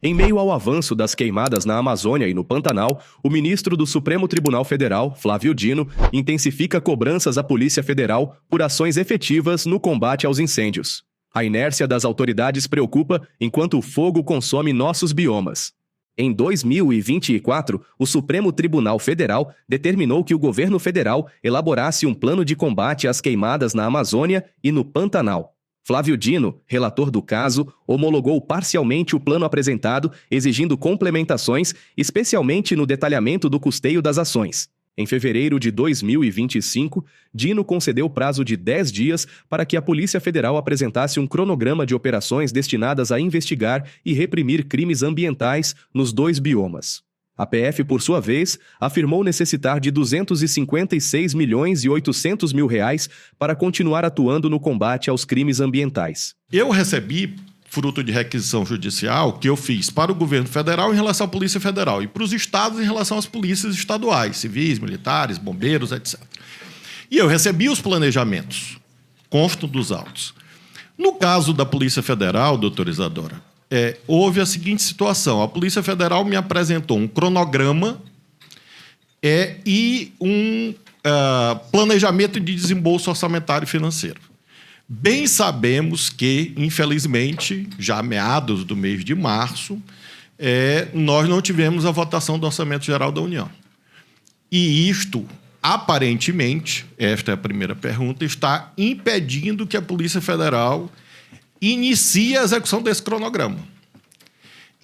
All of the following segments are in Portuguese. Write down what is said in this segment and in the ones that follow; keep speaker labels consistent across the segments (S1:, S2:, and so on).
S1: Em meio ao avanço das queimadas na Amazônia e no Pantanal, o ministro do Supremo Tribunal Federal, Flávio Dino, intensifica cobranças à Polícia Federal por ações efetivas no combate aos incêndios. A inércia das autoridades preocupa enquanto o fogo consome nossos biomas. Em 2024, o Supremo Tribunal Federal determinou que o governo federal elaborasse um plano de combate às queimadas na Amazônia e no Pantanal. Flávio Dino, relator do caso, homologou parcialmente o plano apresentado, exigindo complementações, especialmente no detalhamento do custeio das ações. Em fevereiro de 2025, Dino concedeu prazo de 10 dias para que a Polícia Federal apresentasse um cronograma de operações destinadas a investigar e reprimir crimes ambientais nos 2 biomas. A PF, por sua vez, afirmou necessitar de R$ 256,8 milhões para continuar atuando no combate aos crimes ambientais.
S2: Eu recebi, fruto de requisição judicial, que eu fiz para o governo federal em relação à Polícia Federal e para os estados em relação às polícias estaduais, civis, militares, bombeiros, etc. E eu recebi os planejamentos, constam dos autos. No caso da Polícia Federal, doutora Isadora, houve a seguinte situação. A Polícia Federal me apresentou um cronograma e um planejamento de desembolso orçamentário e financeiro. Bem sabemos que, infelizmente, já meados do mês de março, nós não tivemos a votação do Orçamento Geral da União. E isto, aparentemente, esta é a primeira pergunta, está impedindo que a Polícia Federal inicia a execução desse cronograma.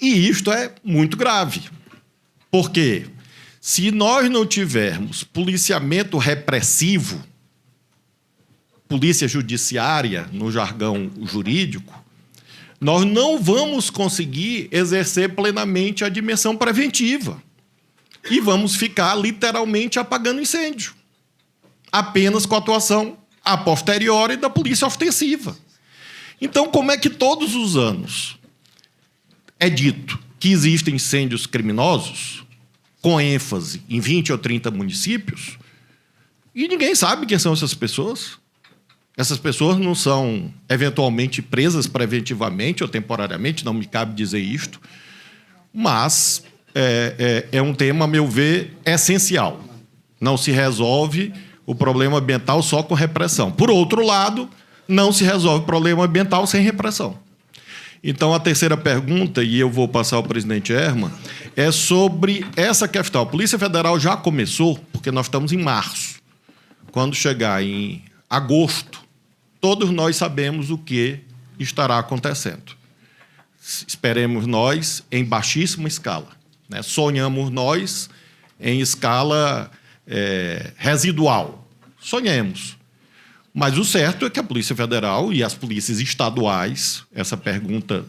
S2: E isto é muito grave, porque se nós não tivermos policiamento repressivo, polícia judiciária, no jargão jurídico, nós não vamos conseguir exercer plenamente a dimensão preventiva e vamos ficar literalmente apagando incêndio, apenas com a atuação a posteriori da polícia ostensiva. Então, como é que todos os anos é dito que existem incêndios criminosos, com ênfase em 20 ou 30 municípios, e ninguém sabe quem são essas pessoas? Essas pessoas não são, eventualmente, presas preventivamente ou temporariamente, não me cabe dizer isto, mas é um tema, a meu ver, essencial. Não se resolve o problema ambiental só com repressão. Por outro lado, não se resolve o problema ambiental sem repressão. Então, a terceira pergunta, e eu vou passar ao presidente Herman, é sobre essa questão. A Polícia Federal já começou, porque nós estamos em março. Quando chegar em agosto, todos nós sabemos o que estará acontecendo. Esperemos nós em baixíssima escala, né? Sonhamos nós em escala residual. Sonhemos. Mas o certo é que a Polícia Federal e as polícias estaduais, essa pergunta,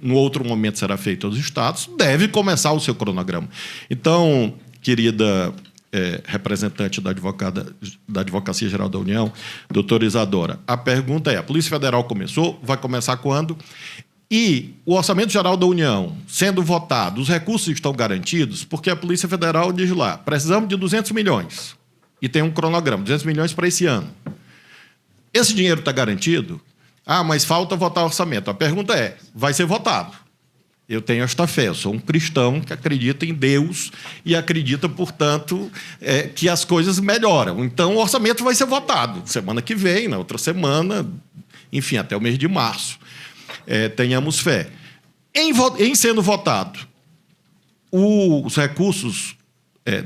S2: no outro momento, será feita aos estados, deve começar o seu cronograma. Então, querida representante da Advocacia Geral da União, doutora Isadora, a pergunta é, a Polícia Federal começou, vai começar quando? E o Orçamento Geral da União, sendo votado, os recursos estão garantidos, porque a Polícia Federal diz lá, precisamos de 200 milhões, e tem um cronograma, 200 milhões para esse ano. Esse dinheiro está garantido? Ah, mas falta votar o orçamento. A pergunta é, vai ser votado? Eu tenho esta fé, eu sou um cristão que acredita em Deus e acredita, portanto, que as coisas melhoram. Então, o orçamento vai ser votado semana que vem, na outra semana, enfim, até o mês de março. Tenhamos fé. Em sendo votado, os recursos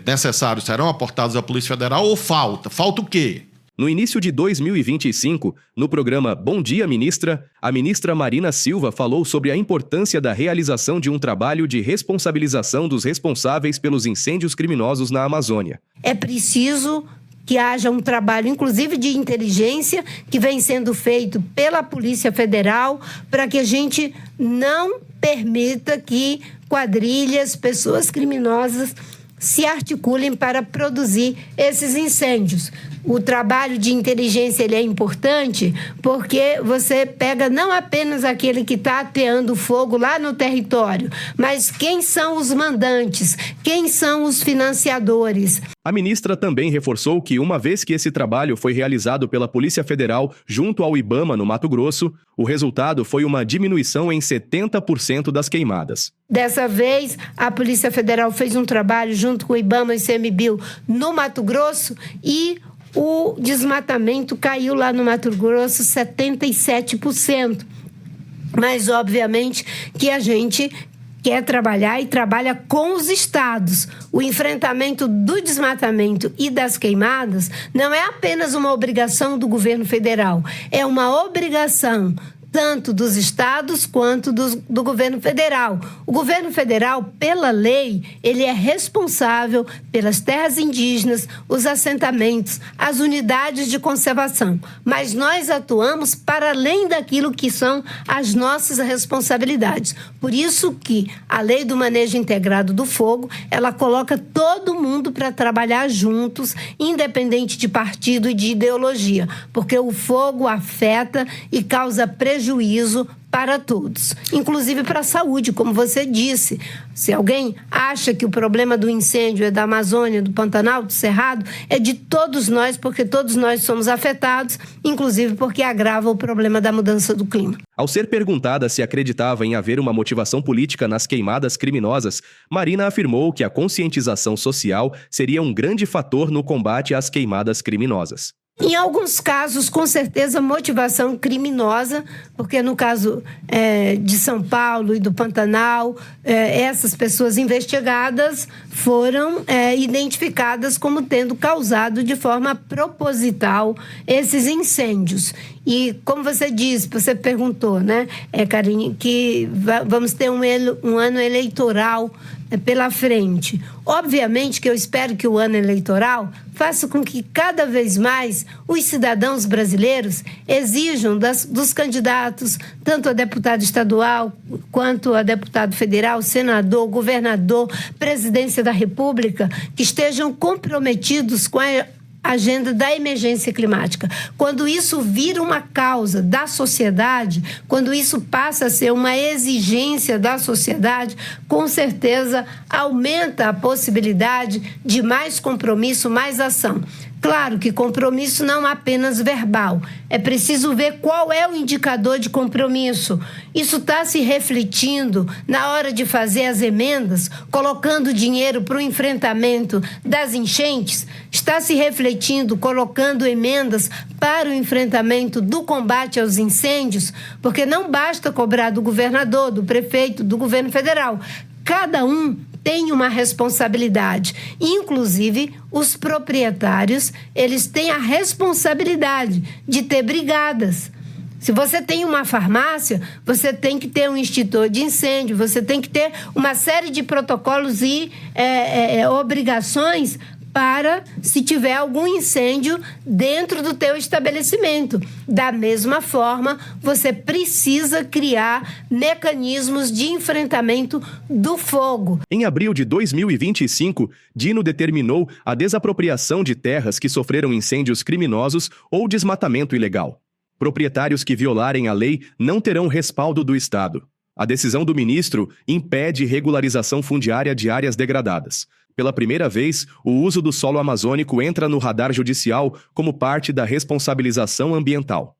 S2: necessários serão aportados à Polícia Federal ou falta? Falta o quê?
S1: No início de 2025, no programa Bom Dia, Ministra, a ministra Marina Silva falou sobre a importância da realização de um trabalho de responsabilização dos responsáveis pelos incêndios criminosos na Amazônia.
S3: É preciso que haja um trabalho, inclusive de inteligência, que vem sendo feito pela Polícia Federal, para que a gente não permita que quadrilhas, pessoas criminosas, se articulem para produzir esses incêndios. o trabalho de inteligência ele é importante porque você pega não apenas aquele que está ateando fogo lá no território, mas quem são os mandantes, quem são os financiadores.
S1: A ministra também reforçou que, uma vez que esse trabalho foi realizado pela Polícia Federal junto ao IBAMA no Mato Grosso, o resultado foi uma diminuição em 70% das queimadas.
S3: Dessa vez, a Polícia Federal fez um trabalho junto com o IBAMA e o ICMBio no Mato Grosso e o desmatamento caiu lá no Mato Grosso 77%. Mas, obviamente, que a gente quer trabalhar e trabalha com os estados. O enfrentamento do desmatamento e das queimadas não é apenas uma obrigação do governo federal, é uma obrigação tanto dos estados quanto do governo federal. O governo federal, pela lei, ele é responsável pelas terras indígenas, os assentamentos, as unidades de conservação. Mas nós atuamos para além daquilo que são as nossas responsabilidades. Por isso que a Lei do Manejo Integrado do Fogo, ela coloca todo mundo para trabalhar juntos, independente de partido e de ideologia, porque o fogo afeta e causa prejuízo para todos, inclusive para a saúde, como você disse. Se alguém acha que o problema do incêndio é da Amazônia, do Pantanal, do Cerrado, é de todos nós, porque todos nós somos afetados, inclusive porque agrava o problema da mudança do clima.
S1: Ao ser perguntada se acreditava em haver uma motivação política nas queimadas criminosas, Marina afirmou que a conscientização social seria um grande fator no combate às queimadas criminosas.
S3: Em alguns casos, com certeza, motivação criminosa, porque no caso de São Paulo e do Pantanal, essas pessoas investigadas foram identificadas como tendo causado de forma proposital esses incêndios. E como você disse, você perguntou, né, Karine, que vamos ter um ano eleitoral pela frente. Obviamente que eu espero que o ano eleitoral faça com que cada vez mais os cidadãos brasileiros exijam dos candidatos, tanto a deputado estadual quanto a deputado federal, senador, governador, presidência da República, que estejam comprometidos com a agenda da emergência climática. Quando isso vira uma causa da sociedade, quando isso passa a ser uma exigência da sociedade, com certeza aumenta a possibilidade de mais compromisso, mais ação. Claro que compromisso não é apenas verbal. É preciso ver qual é o indicador de compromisso. Isso está se refletindo na hora de fazer as emendas, colocando dinheiro para o enfrentamento das enchentes? Está se refletindo, colocando emendas para o enfrentamento do combate aos incêndios? Porque não basta cobrar do governador, do prefeito, do governo federal. Cada um tem uma responsabilidade. Inclusive, os proprietários, eles têm a responsabilidade de ter brigadas. Se você tem uma farmácia, você tem que ter um extintor de incêndio, você tem que ter uma série de protocolos e obrigações para se tiver algum incêndio dentro do teu estabelecimento. Da mesma forma, você precisa criar mecanismos de enfrentamento do fogo.
S1: Em abril de 2025, Dino determinou a desapropriação de terras que sofreram incêndios criminosos ou desmatamento ilegal. Proprietários que violarem a lei não terão respaldo do Estado. A decisão do ministro impede regularização fundiária de áreas degradadas. Pela primeira vez, o uso do solo amazônico entra no radar judicial como parte da responsabilização ambiental.